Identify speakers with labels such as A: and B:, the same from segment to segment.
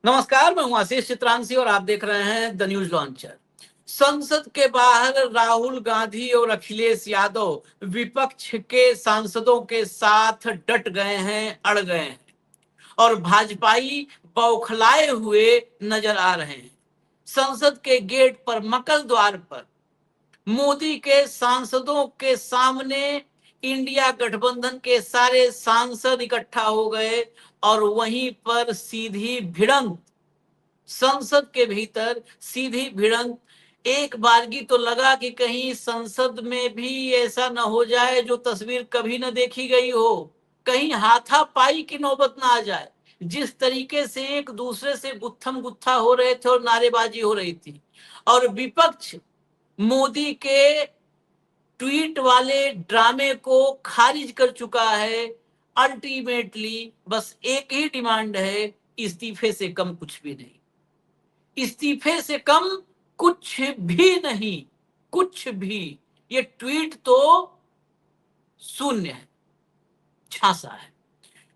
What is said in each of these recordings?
A: नमस्कार, मैं हूं आशीष चित्रांशी और आप देख रहे हैं द न्यूज लॉन्चर। संसद के बाहर राहुल गांधी और अखिलेश यादव विपक्ष के सांसदों के साथ डट गए हैं, अड़ गए हैं और भाजपाई बौखलाए हुए नजर आ रहे हैं। संसद के गेट पर, मकल द्वार पर मोदी के सांसदों के सामने इंडिया गठबंधन के सारे सांसद इकट्ठा हो गए और वहीं पर सीधी भिड़ंत, संसद के भीतर सीधी भिड़ंत। एक बारगी तो लगा कि कहीं संसद में भी ऐसा न हो जाए जो तस्वीर कभी न देखी गई हो, कहीं हाथापाई की नौबत ना आ जाए। जिस तरीके से एक दूसरे से गुत्थम गुत्था हो रहे थे और नारेबाजी हो रही थी, और विपक्ष मोदी के ट्वीट वाले ड्रामे को खारिज कर चुका है। अल्टीमेटली बस एक ही डिमांड है, इस्तीफे से कम कुछ भी नहीं, इस्तीफे से कम कुछ भी नहीं, कुछ भी। ये ट्वीट तो शून्य है, झांसा है।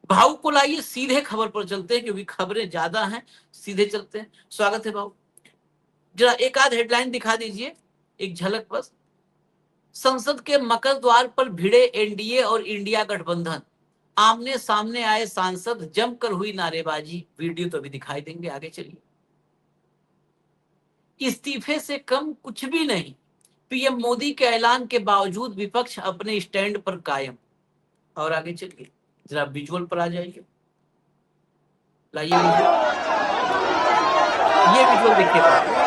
A: भाऊ को लाइए, सीधे खबर पर चलते हैं क्योंकि खबरें ज्यादा हैं, सीधे चलते हैं। स्वागत है भाऊ, जरा एक आध हेडलाइन दिखा दीजिए, एक झलक बस। संसद के मकर द्वार पर भिड़े एनडीए और इंडिया गठबंधन, आमने सामने आए सांसद, जमकर हुई नारेबाजी। वीडियो तो अभी दिखाई देंगे, आगे चलिए। इस्तीफे से कम कुछ भी नहीं, पीएम मोदी के ऐलान के बावजूद विपक्ष अपने स्टैंड पर कायम। और आगे चलिए, जरा विजुअल पर आ जाइए, लाइए विजुअल। ये विजुअल देखिएगा,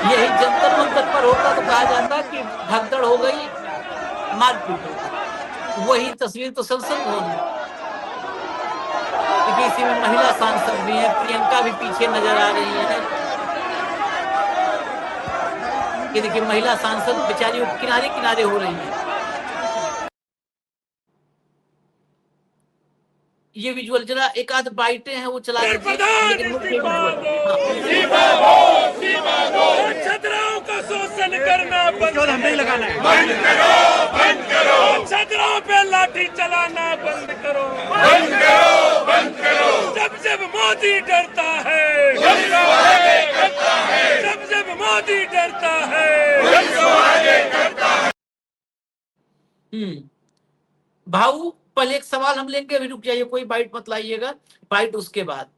A: यही जंतर मंतर पर होता तो कहा जाता कि भगदड़ हो गई, मारपीट हो गई। वही तस्वीर तो संसद भवन में, क्योंकि इसी में महिला सांसद भी हैं, प्रियंका भी पीछे नजर आ रही है। ये देखिए, महिला सांसद बेचारी किनारे किनारे हो रही है। ये विजुअल जरा एक आध बाइटें हैं वो चला दीजिए, लेकिन मुख्य विजुअल।
B: छात्राओं का शोषण करना बंद
C: लगाना है,
B: बंद करो, बंद करो। छात्राओं पे लाठी चलाना बंद करो, बंद करो, बंद करो। जब जब मोदी डरता है, जब आगे करता है, जब जब मोदी डरता है, जब आगे करता है।
A: भाऊ, पहले एक सवाल हम लेंगे, अभी रुक जाइए, कोई बाइट मत लाइएगा, बाइट उसके बाद।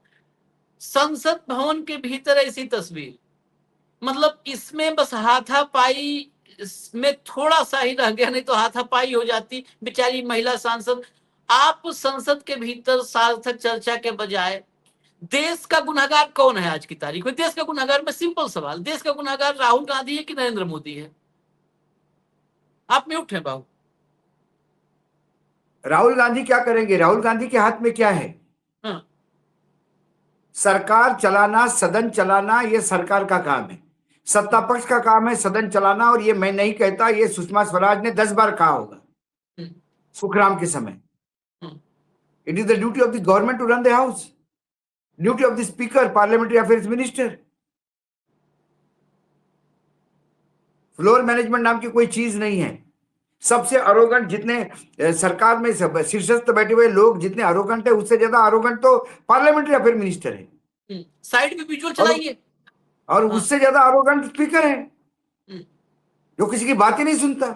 A: संसद भवन के भीतर ऐसी तस्वीर, मतलब इसमें बस हाथापाई में थोड़ा सा ही रह गया, नहीं तो हाथापाई हो जाती। बेचारी महिला सांसद। आप संसद के भीतर सार्थक चर्चा के बजाय देश का गुनहगार कौन है आज की तारीख में? देश का गुनहगार में सिंपल सवाल, देश का गुनहगार राहुल गांधी है कि नरेंद्र मोदी है? आप म्यूट हैं बाबू।
C: राहुल गांधी क्या करेंगे? राहुल गांधी के हाथ में क्या है?
A: हाँ।
C: सरकार चलाना, सदन चलाना, ये सरकार का काम है, सत्ता पक्ष का काम है सदन चलाना। और ये मैं नहीं कहता, ये सुषमा स्वराज ने 10 बार कहा होगा सुखराम के समय। It is the duty of the government to run the house, duty of the speaker, parliamentary affairs minister. Floor management नाम की कोई चीज नहीं है। सबसे अरोगंट, जितने सरकार में शीर्षस्थ बैठे हुए लोग जितने अरोगंट है, उससे ज्यादा अरोगंट तो पार्लियामेंट्री अफेयर मिनिस्टर है।
A: साइड में विजुअल चलाइए।
C: और उससे ज्यादा अरोगंट स्पीकर है, जो किसी की बात ही नहीं सुनता।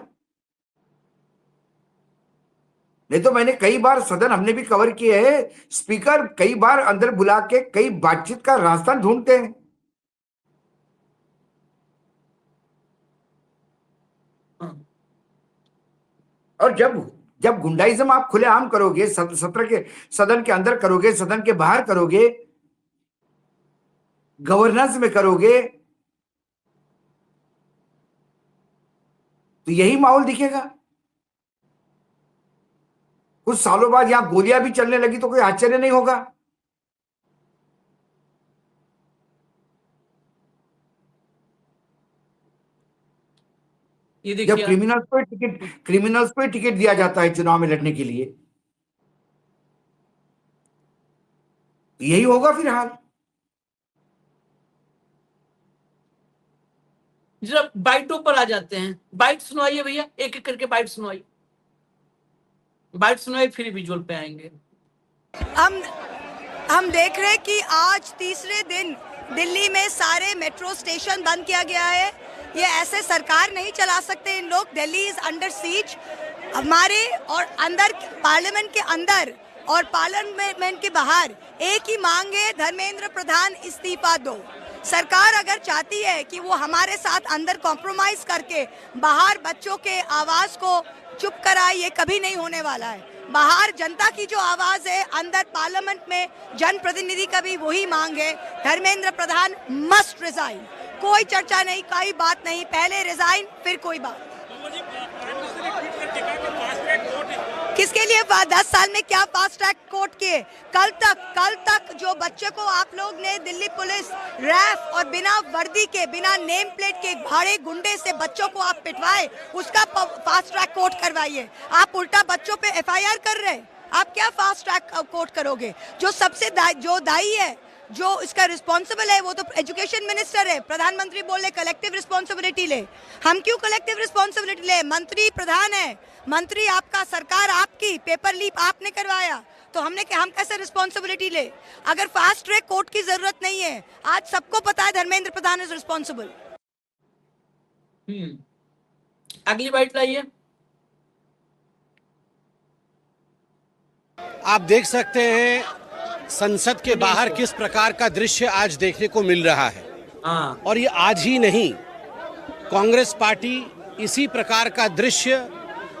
C: नहीं तो मैंने कई बार, सदन हमने भी कवर किए है, स्पीकर कई बार अंदर बुला के कई बातचीत का रास्ता ढूंढते हैं। और जब गुंडाइज्म आप खुलेआम करोगे, सत्र के सदन के अंदर करोगे, सदन के बाहर करोगे, गवर्नेंस में करोगे, तो यही माहौल दिखेगा। कुछ सालों बाद यहां गोलियां भी चलने लगी तो कोई आश्चर्य नहीं होगा। जब क्रिमिनल्स को टिकट दिया जाता है चुनाव में लड़ने के लिए, यही होगा फिर हाल।
A: जरा बाइटों पर आ जाते हैं, बाइट सुनवाइए भैया, एक एक करके बाइट सुनवाइए, फिर विजुअल पे आएंगे।
D: हम हम देख रहे हैं कि आज तीसरे दिन दिल्ली में सारे मेट्रो स्टेशन बंद किया गया है। ये ऐसे सरकार नहीं चला सकते इन लोग। Delhi is under seize. हमारे और अंदर पार्लियामेंट के अंदर और पार्लियामेंट के बाहर एक ही मांग है, धर्मेंद्र प्रधान इस्तीफा दो। सरकार अगर चाहती है कि वो हमारे साथ अंदर कॉम्प्रोमाइज करके बाहर बच्चों के आवाज को चुप कराए, ये कभी नहीं होने वाला है। बाहर जनता की जो आवाज है, अंदर पार्लियामेंट में जनप्रतिनिधि का भी वही मांग है, धर्मेंद्र प्रधान मस्ट रिजाइन। कोई चर्चा नहीं, कोई बात नहीं, पहले रिजाइन फिर कोई बात। किसके लिए 10 साल में क्या फास्ट ट्रैक कोर्ट किए? कल तक जो बच्चे को आप लोग ने दिल्ली पुलिस रैफ और बिना वर्दी के, बिना नेम प्लेट के भाड़े गुंडे से बच्चों को आप पिटवाए, उसका फास्ट ट्रैक कोर्ट करवाइए। आप उल्टा बच्चों पे FIR कर रहे हैं। आप क्या फास्ट ट्रैक कोर्ट करोगे? जो सबसे जो दायी है, जो इसका रिस्पॉन्सिबल है, वो तो एजुकेशन मिनिस्टर है। प्रधानमंत्री बोले कलेक्टिव रिस्पॉन्सिबिलिटी ले। हम क्यों कलेक्टिव रिस्पॉन्सिबिलिटी ले? मंत्री प्रधान है, मंत्री आपका, सरकार आपकी, पेपर लीक आपने करवाया, तो हम कैसे रिस्पॉन्सिबिलिटी ले? अगर फास्ट ट्रैक कोर्ट की जरूरत नहीं है, आज सबको पता है धर्मेंद्र प्रधान इज रिस्पॉन्सिबल।
A: अगली बाइट लाइए।
E: आप देख सकते हैं संसद के बाहर किस प्रकार का दृश्य आज देखने को मिल रहा है। और ये आज ही नहीं, कांग्रेस पार्टी इसी प्रकार का दृश्य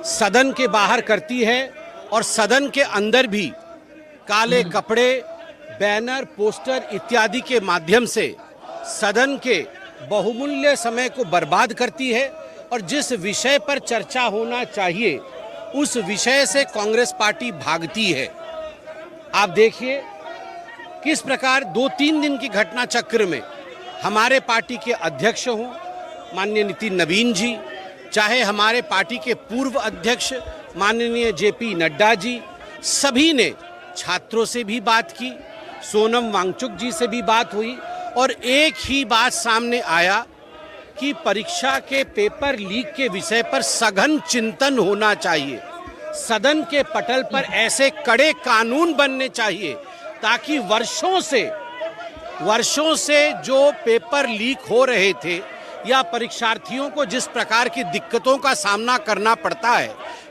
E: सदन के बाहर करती है और सदन के अंदर भी काले कपड़े, बैनर, पोस्टर इत्यादि के माध्यम से सदन के बहुमूल्य समय को बर्बाद करती है और जिस विषय पर चर्चा होना चाहिए उस विषय से कांग्रेस पार्टी भागती है। आप देखिए किस प्रकार 2-3 दिन की घटना चक्र में हमारे पार्टी के अध्यक्ष हों माननीय नितिन नवीन जी, चाहे हमारे पार्टी के पूर्व अध्यक्ष माननीय JP नड्डा जी, सभी ने छात्रों से भी बात की, सोनम वांगचुक जी से भी बात हुई और एक ही बात सामने आया कि परीक्षा के पेपर लीक के विषय पर सघन चिंतन होना चाहिए। सदन के पटल पर ऐसे कड़े कानून बनने चाहिए ताकि वर्षों से जो पेपर लीक हो रहे थे या परीक्षार्थियों को जिस प्रकार की दिक्कतों का सामना करना पड़ता है,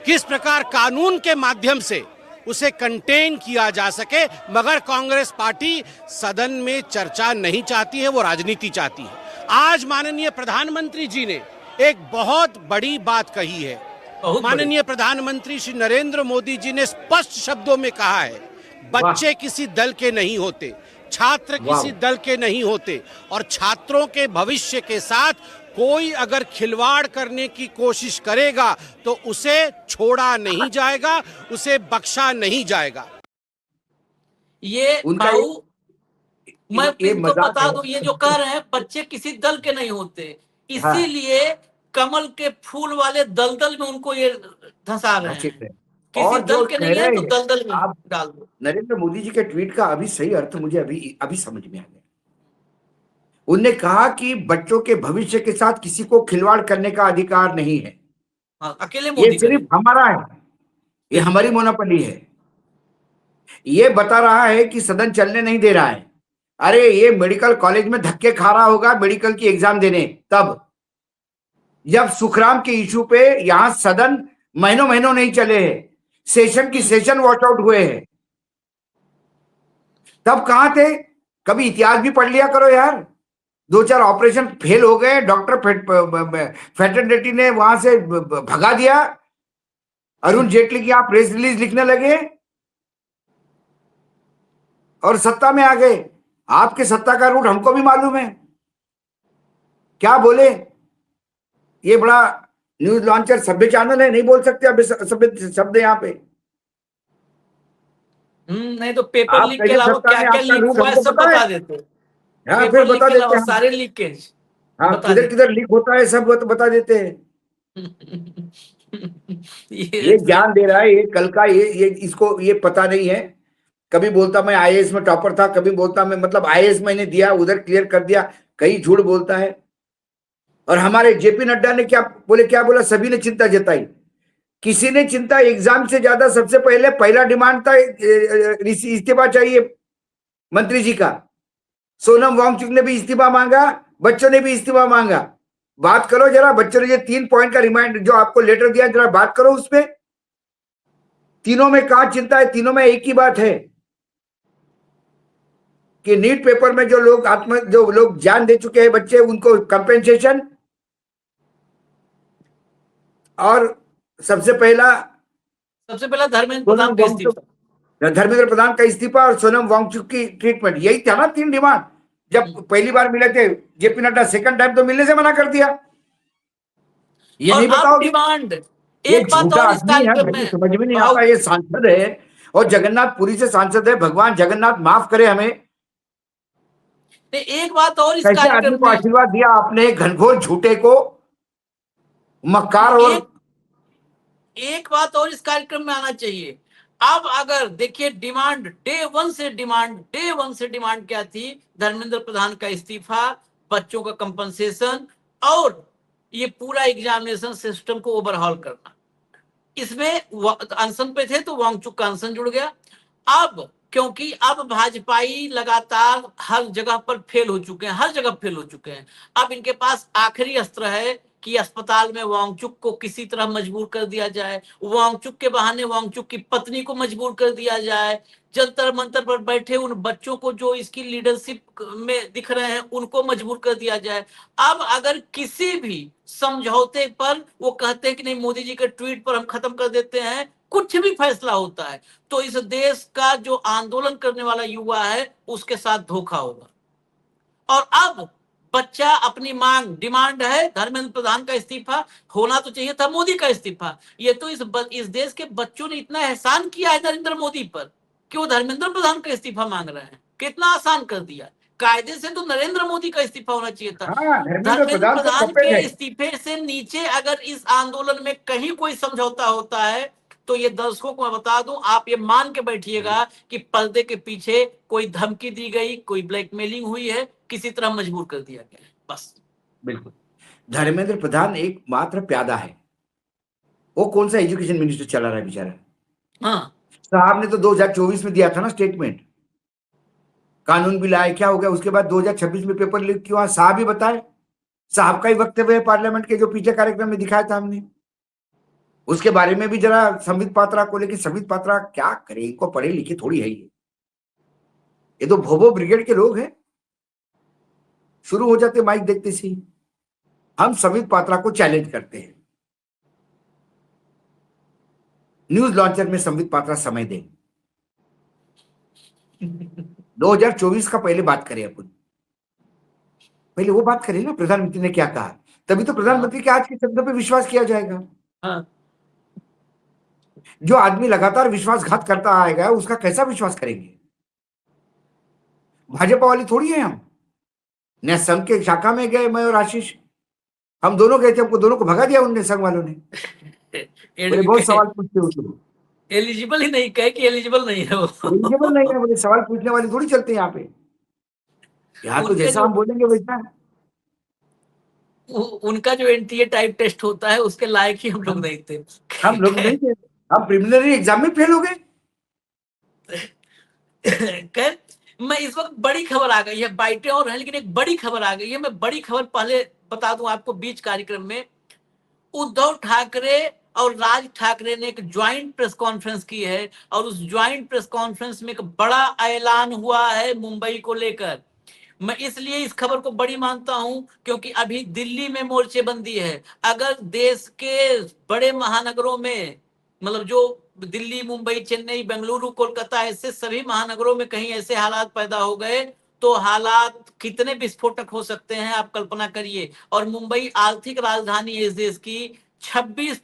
E: किस प्रकार कानून के माध्यम से उसे कंटेन किया जा सके। मगर कांग्रेस पार्टी सदन में चर्चा नहीं चाहती है, वो राजनीति चाहती है। आज माननीय प्रधानमंत्री जी ने एक बहुत बड़ी बात कही है। माननीय प्रधानमंत्री श्री नरेंद्र मोदी जी ने स्पष्ट शब्दों में कहा है, बच्चे किसी दल के नहीं होते, छात्र किसी दल के नहीं होते और छात्रों के भविष्य के साथ कोई अगर खिलवाड़ करने की कोशिश करेगा तो उसे छोड़ा नहीं जाएगा, उसे बख्शा नहीं जाएगा।
A: ये मैं इनको बता दूं, ये जो कह रहे हैं बच्चे किसी दल के नहीं होते, इसीलिए कमल के फूल वाले दलदल में उनको ये धंसा रहे हैं। किसी दल के नहीं है तो दलदल में डाल दो।
C: नरेंद्र मोदी जी के ट्वीट का अभी सही अर्थ मुझे अभी समझ में आ गया। उन्होंने कहा कि बच्चों के भविष्य के साथ किसी को खिलवाड़ करने का अधिकार नहीं है।
A: अकेले मोदी
C: ये सिर्फ हमारा है, ये हमारी मोनोपोली है। ये बता रहा है कि सदन चलने नहीं दे रहा है। अरे ये मेडिकल कॉलेज में धक्के खा रहा होगा मेडिकल की एग्जाम देने, तब जब सुखराम के इशू पे यहां सदन महीनों नहीं चले हैं, सेशन की सेशन वॉच आउट हुए हैं, तब कहां थे? कभी इतिहास भी पढ़ लिया करो यार। 2-4 ऑपरेशन फेल हो गए, डॉक्टर फेटर्निटी ने वहां से भगा दिया, अरुण जेटली की आप प्रेस रिलीज लिखने लगे और सत्ता में आ गए। आपके सत्ता का रूट हमको भी मालूम है। क्या बोले? ये बड़ा न्यूज लॉन्चर सभ्य चैनल है, नहीं बोल सकते अब सभ्य शब्द यहाँ पे।
A: नहीं तो पेपर लीक के अलावा क्या क्या लीक हुआ है सब बता देते।
C: हाँ, फिर बता देते हैं
A: सारे लीकेज।
C: हाँ, किधर लीक होता है सब बता देते हैं। ये ज्ञान दे रहा है, ये कल का ये इसको ये पता नहीं है। कभी बोलता मैं IAS में टॉपर था, कभी बोलता मैं मतलब IAS मैंने दिया, उधर क्लियर कर दिया, कहीं झूठ बोलता है। और हमारे JP नड्डा ने क्या बोला? सभी ने चिंता जताई। किसी ने चिंता एग्जाम से ज्यादा सबसे पहला डिमांड था इस्तीफा चाहिए मंत्री जी का। सोनम वांगचुक ने भी इस्तीफा मांगा, बच्चों ने भी इस्तीफा मांगा। बात करो जरा, बच्चों ने जो 3 पॉइंट का रिमाइंडर जो आपको लेटर दिया, जरा बात करो उसमें। तीनों में कहां चिंता है? तीनों में एक ही बात है कि नीट पेपर में जो लोग जान दे चुके हैं बच्चे, उनको कंपेंसेशन, और सबसे पहला
A: धर्मेंद्र प्रधान का इस्तीफा।
C: धर्मेंद्र प्रधान का इस्तीफा और सोनम वांगचुक की ट्रीटमेंट, यही था ना 3 डिमांड। जब पहली बार मिले थे जेपी नड्डा, सेकंड टाइम तो मिलने से मना कर दिया। ये नहीं बताओगे?
A: डिमांड
C: ये
A: एक बात
C: झूठा
A: और इस
C: आदमी है,
A: कार्यक्रम
C: मुझे
A: में
C: समझ में नहीं आता। ये सांसद है और जगन्नाथपुरी से सांसद है, भगवान जगन्नाथ माफ करे हमें।
A: एक बात और इस
C: कैसे आदमी
A: कार्यक्रम
C: को
A: में,
C: आशीर्वाद दिया आपने, घनघोर झूठे को, मक्कार। और
A: एक बात और इस कार्यक्रम में आना चाहिए। अब अगर देखिए, डे वन से डिमांड क्या थी? धर्मेंद्र प्रधान का इस्तीफा, बच्चों का कंपनसेशन, और ये पूरा एग्जामिनेशन सिस्टम को ओवरहॉल करना। इसमें अनशन पे थे तो वांगचुक का अनशन जुड़ गया। अब क्योंकि अब भाजपाई लगातार हर जगह पर फेल हो चुके हैं, अब इनके पास आखिरी अस्त्र है कि अस्पताल में वांगचुक को किसी तरह मजबूर कर दिया जाए, वांगचुक के बहाने वांगचुक की पत्नी को मजबूर कर दिया जाए, जंतर मंतर पर बैठे उन बच्चों को जो इसकी लीडरशिप में दिख रहे हैं उनको मजबूर कर दिया जाए। अब अगर किसी भी समझौते पर वो कहते हैं कि नहीं, मोदी जी के ट्वीट पर हम खत्म कर देते हैं, कुछ भी फैसला होता है तो इस देश का जो आंदोलन करने वाला युवा है उसके साथ धोखा होगा। और अब बच्चा अपनी डिमांड है धर्मेंद्र प्रधान का इस्तीफा, होना तो चाहिए था मोदी का इस्तीफा। ये तो इस देश के बच्चों ने इतना एहसान किया है नरेंद्र मोदी पर कि वो धर्मेंद्र प्रधान का इस्तीफा मांग रहे हैं। कितना आसान कर दिया। कायदे से तो नरेंद्र मोदी का इस्तीफा होना चाहिए था। धर्मेंद्र प्रधान के इस्तीफे से नीचे अगर इस आंदोलन में कहीं कोई समझौता होता है तो ये दर्शकों को मैं बता दूं, आप ये मान के बैठिएगा कि पर्दे के पीछे कोई धमकी दी गई, कोई ब्लैकमेलिंग हुई है, किसी तरह मजबूर कर दिया गया है, बस।
C: बिल्कुल। धर्मेंद्र प्रधान एक मात्र प्यादा है। वो कौन सा एजुकेशन मिनिस्टर चला रहा है बेचारा?
A: हाँ,
C: साहब ने तो 2024 में दिया था ना स्टेटमेंट, कानून भी लाए, क्या हो गया उसके बाद? 2026 में पेपर लीक क्यों? साहब ही बताए, साहब का ही वक्तव्य है पार्लियामेंट के, जो पीछे कार्यक्रम में दिखाया था हमने। उसके बारे में भी जरा संबित पात्रा को लेकर, संबित पात्रा क्या करे, इनको पढ़े लिखे थोड़ी है ये तो भोबो ब्रिगेड के लोग हैं। शुरू हो जाते माइक देखते सी, हम संबित पात्रा को चैलेंज करते हैं, न्यूज लॉन्चर में संबित पात्रा समय दें। 2024 का पहले बात करें, अपन पहले वो बात करें ना, प्रधानमंत्री ने क्या कहा, तभी तो प्रधानमंत्री के आज के शब्दों पे विश्वास किया जाएगा।
A: हाँ।
C: जो आदमी लगातार विश्वासघात करता आएगा उसका कैसा विश्वास करेंगे? भाजपा वाली थोड़ी है हम। न संघ के शाखा में गए, मैं और आशीष, हम दोनों गए थे, हमको दोनों को भगा दिया उनने, संघ वालों ने। बोले बहुत सवाल पूछते हो तुम,
A: एलिजिबल ही नहीं, कहे कि एलिजिबल नहीं है वो।
C: एलिजिबल नहीं है, बोले सवाल पूछने वाली थोड़ी चलते यहाँ पे, यहाँ तो जैसा हम बोलेंगे वैसा।
A: उनका जो एनटीए टाइप टेस्ट होता है उसके लायक ही हम लोग नहीं थे।
C: हम लोग नहीं थे, हम प्रिलिमिनरी एग्जाम में फेल हो गए।
A: मैं इस वक्त बड़ी खबर आ गई है, बाइटें और हैं लेकिन एक बड़ी खबर आ गई है। मैं बड़ी खबर पहले बता दूं आपको। बीच कार्यक्रम में उद्धव ठाकरे और राज ठाकरे ने एक ज्वाइंट प्रेस कॉन्फ्रेंस की है और उस ज्वाइंट प्रेस कॉन्फ्रेंस में एक बड़ा ऐलान हुआ है मुंबई को लेकर। मैं इसलिए इस खबर को बड़ी मानता हूं क्योंकि अभी दिल्ली में मोर्चेबंदी है। अगर देश के बड़े महानगरों में, मतलब जो दिल्ली, मुंबई, चेन्नई, बेंगलुरु, कोलकाता, ऐसे सभी महानगरों में कहीं ऐसे हालात पैदा हो गए तो हालात कितने विस्फोटक हो सकते हैं आप कल्पना करिए। और मुंबई आर्थिक राजधानी है इस देश की। 26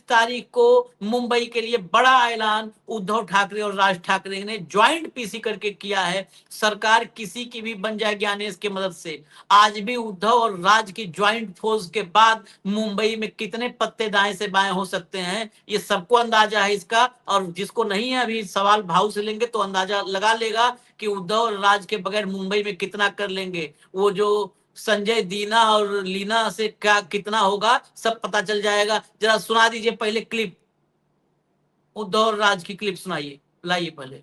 A: तारीख को मुंबई के लिए बड़ा ऐलान उद्धव ठाकरे और राज ठाकरे ने ज्वाइंट पीसी करके किया है। सरकार किसी की भी बन जाए ज्ञानेश की मदद से, आज भी उद्धव और राज की ज्वाइंट फोर्स के बाद मुंबई में कितने पत्ते दाएं से बाएं हो सकते हैं ये सबको अंदाजा है इसका। और जिसको नहीं है, अभी सवाल भाव से लेंगे तो अंदाजा लगा लेगा कि उद्धव और राज के बगैर मुंबई में कितना कर लेंगे। वो जो संजय दीना और लीना से क्या कितना होगा सब पता चल जाएगा। जरा सुना दीजिए पहले क्लिप, उद्धव और राज की क्लिप सुनाइए, लाइए पहले।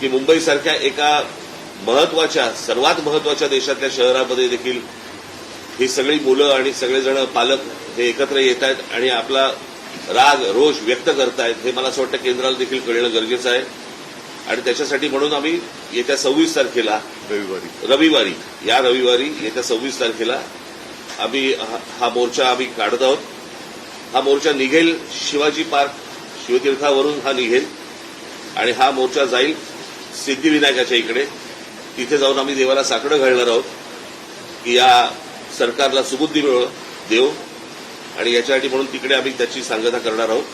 F: की मुंबईसारख्या एका महत्वाच्या, सर्वात महत्वाच्या देशातल्या शहरामध्ये देखील ही सगळी मुलं आणि सगळेजण पालक हे एकत्र येत आहेत आणि आपला राग रोष व्यक्त करतायत, हे मला असं वाटतं केंद्राला देखील कळणं गरजेचं आहे. आणि त्याच्यासाठी म्हणून आम्ही येत्या 26 तारखेला रविवारी येत्या 26 तारखेला आम्ही हा मोर्चा आम्ही काढत आहोत. हा मोर्चा निघेल शिवाजी पार्क, शिवतीर्थावरून हा निघेल आणि हा मोर्चा जाईल सिद्धिविनायकाच्या इकडे. तिथे जाऊन आम्ही देवाला साकडं घालणार आहोत की या सरकारला सुबुद्धी देव, आणि याच्यासाठी म्हणून तिकडे आम्ही त्याची सांगता करणार आहोत.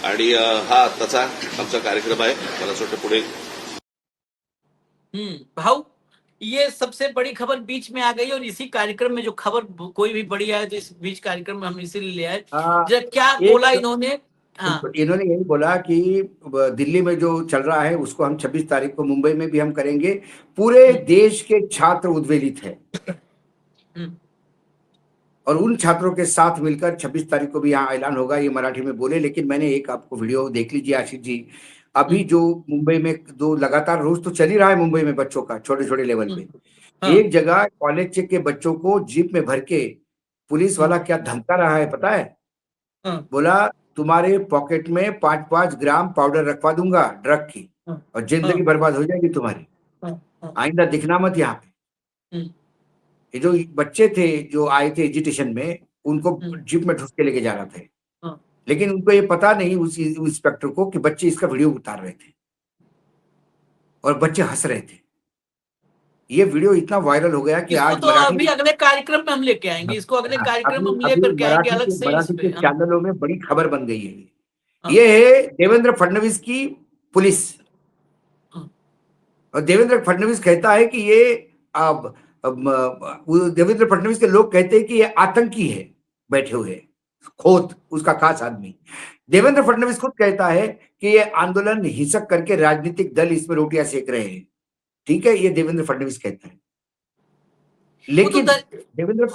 F: आणि हा आताचा आमचा कार्यक्रम आहे. मला असं वाटतं पुढे
A: भाऊ, ये सबसे बड़ी खबर बीच में आ गई और इसी कार्यक्रम में जो खबर कोई भी बड़ी आए तो इस बीच कार्यक्रम में हम इसीलिए ले आए. क्या बोला इन्होंने?
C: इन्होंने यही बोला कि दिल्ली में जो चल रहा है उसको हम 26 तारीख को मुंबई में भी हम करेंगे. पूरे देश के छात्र उद्वेलित है और उन छात्रों के साथ मिलकर 26 तारीख को भी यहाँ ऐलान होगा, ये मराठी में बोले. लेकिन मैंने एक आपको वीडियो देख लीजिए आशीष जी. अभी जो मुंबई में दो लगातार रोज तो चल ही रहा है मुंबई में बच्चों का, छोटे छोटे लेवल पे. एक जगह कॉलेज के बच्चों को जीप में भर के पुलिस वाला क्या धमका रहा है पता है? बोला तुम्हारे पॉकेट में 5-5 ग्राम पाउडर रखवा दूंगा ड्रग की और जिंदगी बर्बाद हो जाएगी तुम्हारी, आइंदा दिखना मत यहाँ पे. ये जो बच्चे थे जो आए थे एजुटेशन में, उनको जीप में ठूस के लेके जा रहा थे. लेकिन उनको ये पता नहीं उस इंस्पेक्टर को कि बच्चे इसका वीडियो उतार रहे थे और बच्चे हंस रहे थे. ये वीडियो इतना वायरल हो गया कि आज
A: तो अभी अगले कार्यक्रम में हम लेके आएंगे इसको. अगले कार्यक्रम में हम लेकर के आएंगे अलग से.
C: मराठी के चैनलों में बड़ी खबर बन गई है. ये है देवेंद्र फडणवीस की पुलिस. और देवेंद्र फडणवीस कहता है कि ये देवेंद्र फडणवीस के लोग कहते हैं कि ये आतंकी है बैठे हुए, खोत उसका खास आदमी. देवेंद्र फडणवीस खुद कहता है कि ये आंदोलन हिंसक करके राजनीतिक दल इसमें रोटियां सेक रहे हैं. ठीक है, ये देवेंद्र फडणवीस कहता है. लेकिन
A: देवेंद्र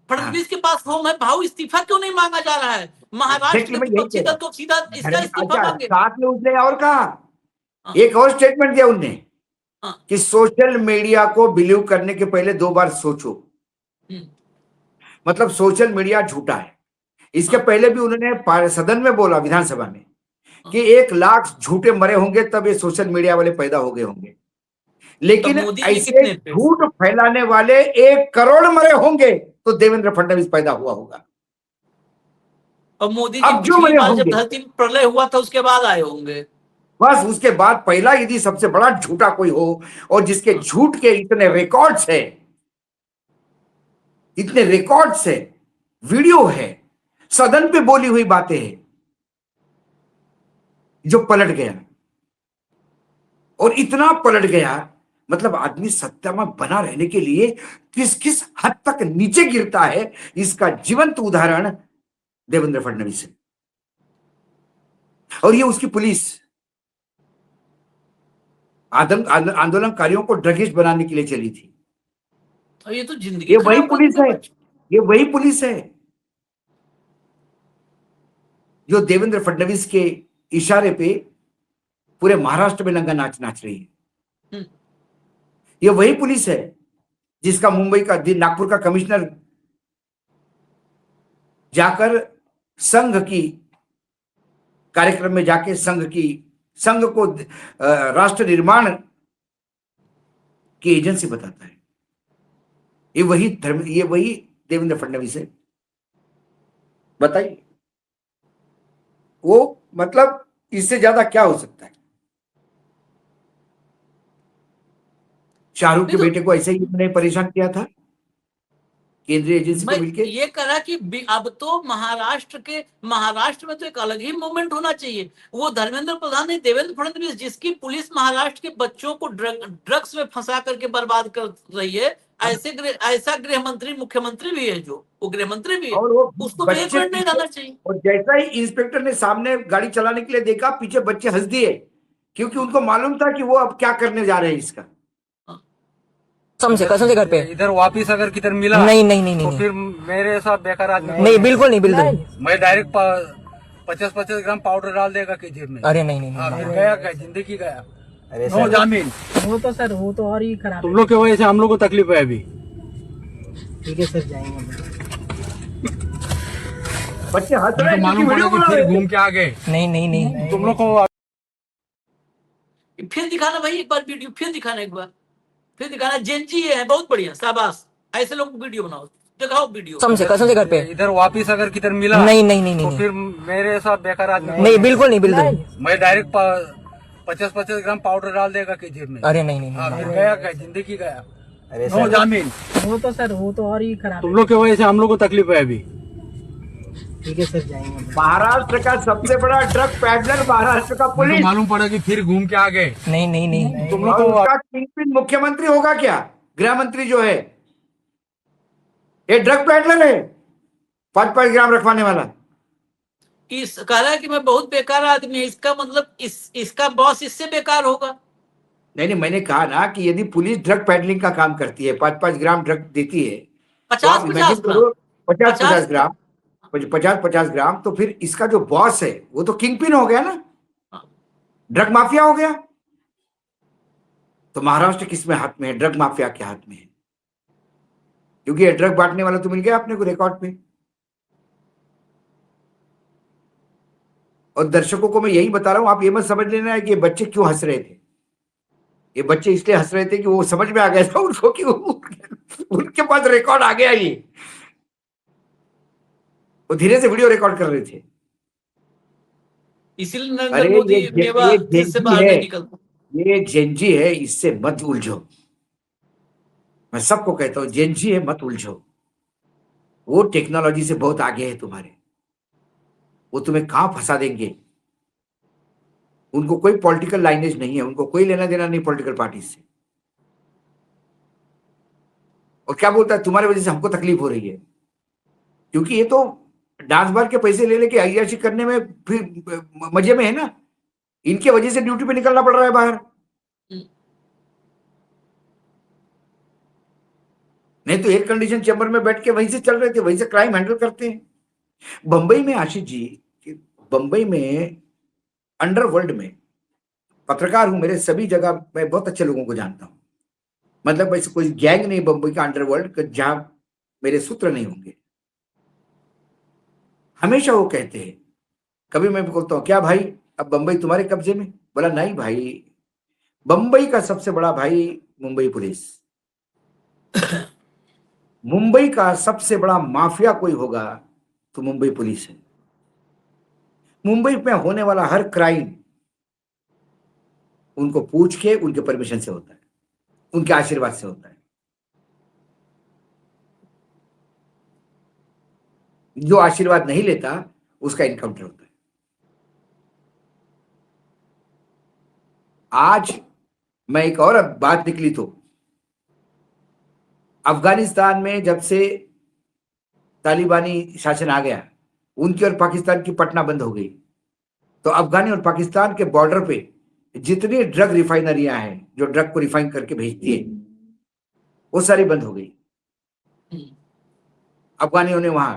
A: फडणवीस के पास होम है. भाव इस्तीफा क्यों नहीं मांगा जा रहा है? महाराष्ट्र में विपक्षी दल तो सीधा इसका इस्तीफा मांगे.
C: साथ में उसने और कहा, एक और स्टेटमेंट दिया उनने कि सोशल मीडिया को बिलीव करने के पहले 2 बार सोचो. मतलब सोशल मीडिया झूठा है. इसके पहले भी उन्होंने सदन में बोला, विधानसभा में, कि 1 लाख झूठे मरे होंगे तब ये सोशल मीडिया वाले पैदा हो गए होंगे. लेकिन ऐसे झूठ फैलाने वाले 1 करोड़ मरे होंगे तो देवेंद्र फडणवीस पैदा हुआ होगा.
A: और मोदी जी जब धरती प्रलय हुआ था उसके बाद आए होंगे.
C: बस उसके बाद पहला यदि सबसे बड़ा झूठा कोई हो और जिसके झूठ के इतने रिकॉर्ड्स है, इतने रिकॉर्ड्स है, वीडियो है, सदन पे बोली हुई बातें हैं, जो पलट गया. और इतना पलट गया मतलब आदमी सत्ता में बना रहने के लिए किस किस हद तक नीचे गिरता है, इसका जीवंत उदाहरण देवेंद्र फडणवीस है. और ये उसकी पुलिस आंदोलनकारियों को ड्रगिस्ट बनाने के लिए चली थी.
A: ये तो जिंदगी,
C: ये वही पुलिस है, ये वही पुलिस है जो देवेंद्र फडणवीस के इशारे पे पूरे महाराष्ट्र में नंगा नाच नाच रही है. ये वही पुलिस है जिसका मुंबई का नागपुर का कमिश्नर जाकर संघ की कार्यक्रम में जाके संघ को राष्ट्र निर्माण की एजेंसी बताता है. ये वही देवेंद्र फडणवीस है. बताइए, वो मतलब इससे ज्यादा क्या हो सकता है? शाहरुख के बेटे को ऐसे ही उन्होंने परेशान किया था केंद्रीय एजेंसी को मिलकर.
A: ये करा कि अब तो महाराष्ट्र में तो एक अलग ही मूवमेंट होना चाहिए. वो धर्मेंद्र प्रधान ने, देवेंद्र फडणवीस, जिसकी पुलिस महाराष्ट्र के बच्चों को ड्रग्स में फंसा करके बर्बाद कर रही है, ऐसा गृह मंत्री, मुख्यमंत्री भी है, जो वो गृह मंत्री भी है, उसको एक मिनट नहीं रहना चाहिए.
C: और जैसा ही इंस्पेक्टर ने सामने गाड़ी चलाने के लिए देखा, पीछे बच्चे हंस दिए क्योंकि उनको मालूम था कि वो अब क्या करने जा रहे हैं. इसका
G: कसम से घर पे
H: इधर वापिस अगर किधर मिला
G: नहीं
H: तो फिर मेरे साथ बेकार आदमी
G: नहीं, बिल्कुल नहीं, बिल्कुल
H: मैं डायरेक्ट
G: 50-50 ग्राम पाउडर डाल देगा केजीएफ में।
H: अरे नहीं नहीं
G: हाँ,
H: नहीं,
G: फिर गया क्या, जिंदगी गया।
H: अरे
G: नो
H: सर
G: जामीन।
H: वो तो सर वो तो और ही खराब
G: तुम लोग की वजह से हम लोग को तकलीफ है अभी।
H: ठीक है सर जाएंगे।
C: बच्चे हंस रहे हैं
G: मालूम
C: क्योंकि
G: पड़ा
C: वीडियो
G: कि
C: बना
G: फिर
C: रहे थे।
G: घूम के आ गए।
H: नहीं नहीं नहीं
G: तुम लोग को
A: फिर दिखाना भाई, एक बार वीडियो फिर दिखाना, एक बार फिर दिखाना। जेनजी है, बहुत बढ़िया, शाबाश, ऐसे लोग वीडियो बनाओ, दिखाओ वीडियो।
H: कसम से घर पे
G: इधर वापिस अगर किधर मिला
H: नहीं नहीं नहीं
G: तो
H: नहीं
G: फिर मेरे साथ बेकार आदमी।
H: नहीं बिल्कुल नहीं बिल्कुल।
G: मैं डायरेक्ट 50-50 ग्राम पाउडर डाल देगा केजीएफ में।
H: अरे नहीं नहीं
G: हाँ,
H: नहीं,
G: फिर गया क्या, जिंदगी गया।
H: अरे
G: नो
H: सर
G: जामीन।
H: वो तो सर वो तो और ही खराब।
G: तुम लोग की वजह से हम लोग को तकलीफ है अभी।
H: ठीक है सर जाएंगे।
C: महाराष्ट्र का सबसे बड़ा ड्रग पैडलर महाराष्ट्र का
G: तुमको
C: पुलिस,
G: मालूम पड़ा कि फिर घूम के आ गए।
H: नहीं नहीं नहीं
G: तुम लोग
C: और
G: को
C: उसका किंगपिन मुख्यमंत्री होगा क्या? गृह मंत्री जो है ये ड्रग पैडलर है, 5-5 ग्राम रखवाने वाला।
A: इस कह रहा है कि मैं बहुत बेकार आदमी है, इसका मतलब इसका बॉस इससे बेकार होगा।
C: नहीं, मैंने कहा ना कि यदि पुलिस ड्रग पैडलिंग का काम करती है, 5-5 ग्राम ड्रग देती है, तो
A: 50-50 ग्राम,
C: 50-50 ग्राम, 50-50 ग्राम, तो फिर इसका जो बॉस है वो तो किंगपिन हो गया ना, ड्रग माफिया हो गया। तो महाराष्ट्र किसमें हाथ में है? ड्रग माफिया के हाथ में है, क्योंकि ये ड्रग बांटने वाला तो मिल गया अपने को रिकॉर्ड पे। और दर्शकों को मैं यही बता रहा हूं, आप ये मत समझ लेना है कि ये बच्चे क्यों हंस रहे थे। ये बच्चे इसलिए हंस रहे थे कि वो समझ में आ गया था उनको कि उनके पास रिकॉर्ड आ गया। ये वो धीरे से वीडियो रिकॉर्ड कर रहे थे।
A: इसीलिए नरेंद्र
C: अरे
A: मोदी
C: ये
A: मेवा फिर से बाहर नहीं निकलता।
C: ये जेनजी है, इससे मत उलझो। मैं सबको कहता हूं जेनजी है, मत उलझो। वो टेक्नोलॉजी से बहुत आगे है तुम्हारे, वो तुम्हें कहां फंसा देंगे। उनको कोई पॉलिटिकल लाइनेज नहीं है, उनको कोई लेना देना नहीं पॉलिटिकल पार्टी से। और क्या बोलता है, तुम्हारी वजह से हमको तकलीफ हो रही है, क्योंकि ये तो डांस बार के पैसे ले लेके अय्याशी करने में फिर मजे में है ना। इनके वजह से ड्यूटी पे निकलना पड़ रहा है बाहर। नहीं तो एयर कंडीशन चैम्बर में बैठ के वहीं से चल रहे थे, वहीं से क्राइम हैंडल करते हैं। बंबई में आशीष जी, बंबई में अंडरवर्ल्ड में पत्रकार हूं, मेरे सभी जगह मैं बहुत अच्छे लोगों को जानता हूं। मतलब वैसे कोई गैंग नहीं बंबई का अंडरवर्ल्ड जहां मेरे सूत्र नहीं होंगे। हमेशा वो कहते हैं, कभी मैं बोलता हूं क्या भाई अब बंबई तुम्हारे कब्जे में? बोला नहीं भाई, बंबई का सबसे बड़ा भाई मुंबई पुलिस। मुंबई का सबसे बड़ा माफिया कोई होगा तो मुंबई पुलिस है। मुंबई में होने वाला हर क्राइम उनको पूछ के उनके परमिशन से होता है, उनके आशीर्वाद से होता है। जो आशीर्वाद नहीं लेता उसका इनकाउंटर होता है। आज मैं एक और बात निकली तो अफगानिस्तान में जब से तालिबानी शासन आ गया, उनकी और पाकिस्तान की पटना बंद हो गई। तो अफगानी और पाकिस्तान के बॉर्डर पे जितनी ड्रग रिफाइनरियां हैं जो ड्रग को रिफाइन करके भेजती है, वो सारी बंद हो गई। अफगानियों ने वहां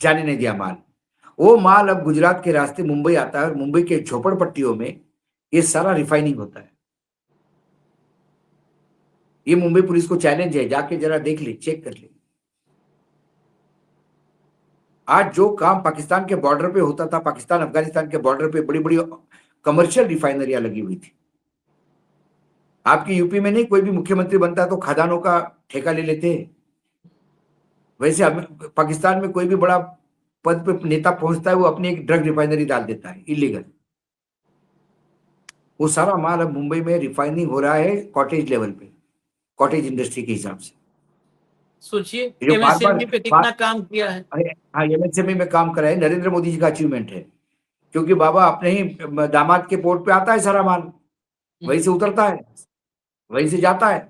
C: जाने नहीं दिया माल। वो माल अब गुजरात के रास्ते मुंबई आता है और मुंबई के झोपड़पट्टियों में ये सारा रिफाइनिंग होता है। ये मुंबई पुलिस को चैलेंज है, जाके जरा देख ले, चेक कर ले। आज जो काम पाकिस्तान के बॉर्डर पे होता था, पाकिस्तान अफगानिस्तान के बॉर्डर पे बड़ी बड़ी कमर्शियल रिफाइनरियां लगी हुई थी। आपकी यूपी में नहीं, कोई भी मुख्यमंत्री बनता तो खदानों का ठेका ले लेते हैं। वैसे पाकिस्तान में कोई भी बड़ा पद पे नेता पहुंचता है, वो अपनी एक ड्रग रिफाइनरी डाल देता है इलीगल। वो सारा माल अब मुंबई में रिफाइनिंग हो रहा है कॉटेज लेवल पे, कॉटेज इंडस्ट्री के हिसाब से।
A: सोचिए
C: जो
A: एमएसएमई पे कितना काम किया है।
C: हाँ, एमएसएमई में काम करा है, नरेंद्र मोदी जी का अचीवमेंट है। क्योंकि बाबा अपने ही दामाद के पोर्ट पे आता है सारा माल, वहीं से उतरता है, वहीं से जाता है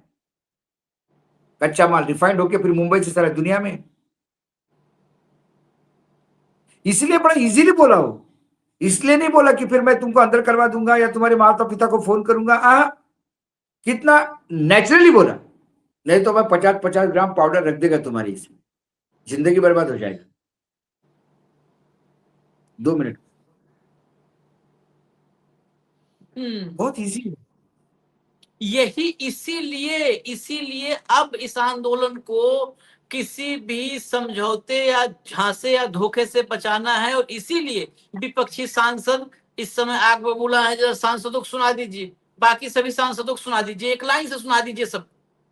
C: कच्चा माल रिफाइंड होके फिर मुंबई से सारा दुनिया में। इसलिए बड़ा इजीली बोला हो, इसलिए नहीं बोला कि फिर मैं तुमको अंदर करवा दूंगा या तुम्हारे माता पिता को फोन करूंगा। कितना नेचुरली बोला, नहीं तो मैं 50-50 ग्राम पाउडर रख देगा तुम्हारी, इसमें जिंदगी बर्बाद हो जाएगा। 2 मिनट। बहुत इजी है।
A: यही इसीलिए अब इस आंदोलन को किसी भी समझौते या झांसे या धोखे से बचाना है, और इसीलिए विपक्षी सांसद इस समय आग बबूला है। जरा सांसदों को सुना दीजिए, बाकी सभी सांसदों को सुना दीजिए, एक लाइन से सुना दीजिए सब।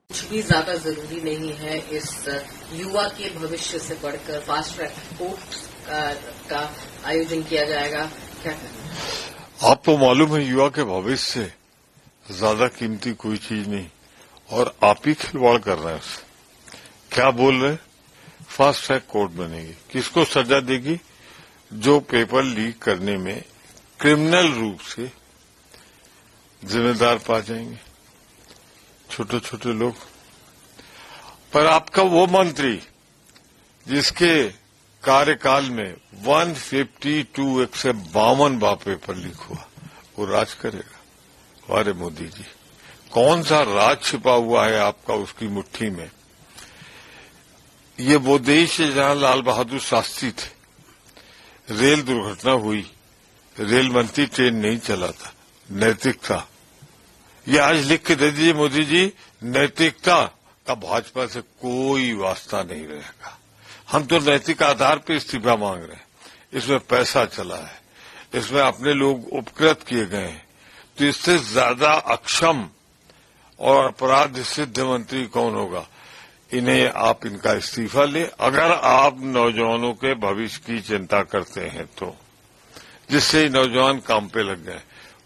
I: कुछ भी ज्यादा जरूरी नहीं है इस युवा के भविष्य से बढ़कर फास्ट ट्रैक कोर्ट का आयोजन किया जाएगा, क्या कहना?
J: आपको मालूम है युवा के भविष्य से ज्यादा कीमती कोई चीज नहीं, और आप ही खिलवाड़ कर रहे हैं उससे। क्या बोल रहे हैं? फास्ट ट्रैक कोर्ट बनेगी। किसको सजा देगी? जो पेपर लीक करने में क्रिमिनल रूप से जिम्मेदार पा जाएंगे, छोटे छोटे लोग। पर आपका वो मंत्री जिसके कार्यकाल में 152 152 पेपर लीक हुआ, वो राज करेगा? हमारे मोदी जी, कौन सा राज छिपा हुआ है आपका उसकी मुट्ठी में? ये वो देश है जहां लाल बहादुर शास्त्री थे, रेल दुर्घटना हुई, रेल मंत्री ट्रेन नहीं चलाता, नैतिकता। ये आज लिख के दे दीजिए मोदी जी, नैतिकता का भाजपा से कोई वास्ता नहीं रहेगा। हम तो नैतिक आधार पर इस्तीफा मांग रहे हैं। इसमें पैसा चला है, इसमें अपने लोग उपकृत किए गए हैं, तो इससे ज्यादा अक्षम और अपराध सिद्ध मंत्री कौन होगा? इन्हें आप इनका इस्तीफा ले, अगर आप नौजवानों के भविष्य की चिंता करते हैं तो, जिससे नौजवान काम पे लग गए।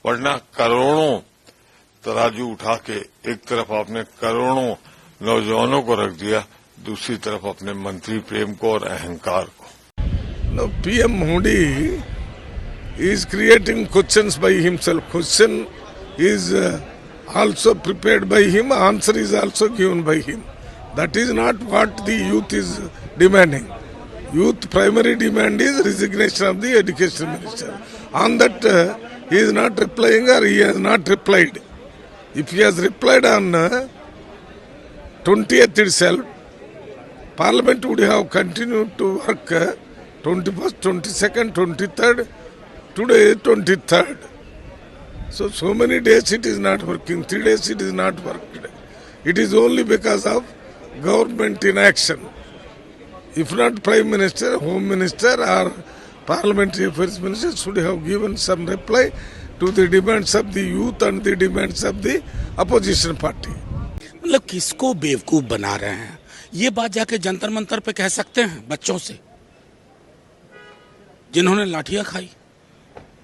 J: वरना करोड़ों तराजू उठा के एक तरफ आपने करोड़ों नौजवानों को रख दिया, दूसरी तरफ अपने मंत्री प्रेम को और अहंकार को।
B: No, PM Modi is creating questions by himself. Question is also prepared by him, answer is also given by him. That is not what the youth is demanding. Youth primary demand is resignation of the education minister. On that he is not replying, or he has not replied. If he has replied on 20th itself, Parliament would have continued to work 21st, 22nd, 23rd, today 23rd. So many days it is not working, 3 days it is not working. It is only because of government inaction. If not Prime Minister, Home Minister or Parliamentary Affairs Minister should have given some reply to the demands of the youth and the demands of the opposition party.
E: मतलब किसको बेवकूफ बना रहे हैं? ये बात जाके जंतर मंतर पे कह सकते हैं बच्चों से, जिन्होंने लाठियां खाई,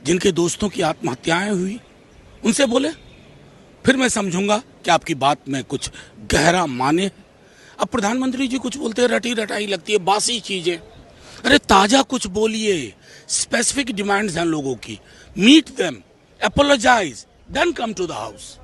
E: जिनके दोस्तों की आत्महत्याएं हुई, उनसे बोले, फिर मैं समझूंगा कि आपकी बात में कुछ गहरा माने। अब प्रधानमंत्री जी कुछ बोलते हैं, रटी रटाई लगती है, बासी चीजें। अरे ताजा कुछ बोलिए, स्पेसिफिक डिमांड्स हैं लोगों की, meet them, apologise, then come to the house.